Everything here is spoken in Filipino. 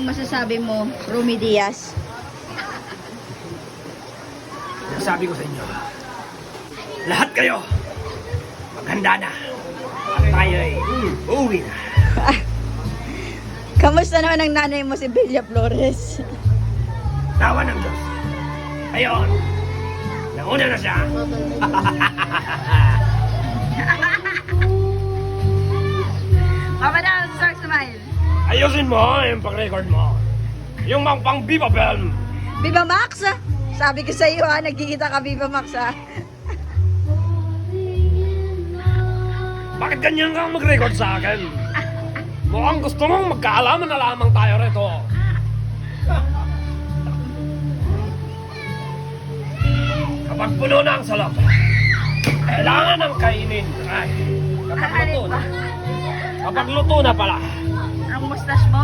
Masasabi mo, Romy Diaz? Sabi ko sa inyo, lahat kayo, maghanda na. At tayo ay uuwi na. Kamusta naman ang nanay mo si Bella Flores? Tawa ng Diyos. Ayun, nauna na siya. Mama na, Star Smile. Ayusin mo yung pang-record mo. Yung pang Viva Film. Viva Max? Sabi ko sa iyo ha, nagkikita ka Viva Max ha. Bakit ganyan kang mag-record sa akin? Mukhang gusto mong magkaalaman na lamang tayo rito. Kapag puno na ang salap, kailangan ng kainin. Ay, kapag luto na pala. Ang mustache mo?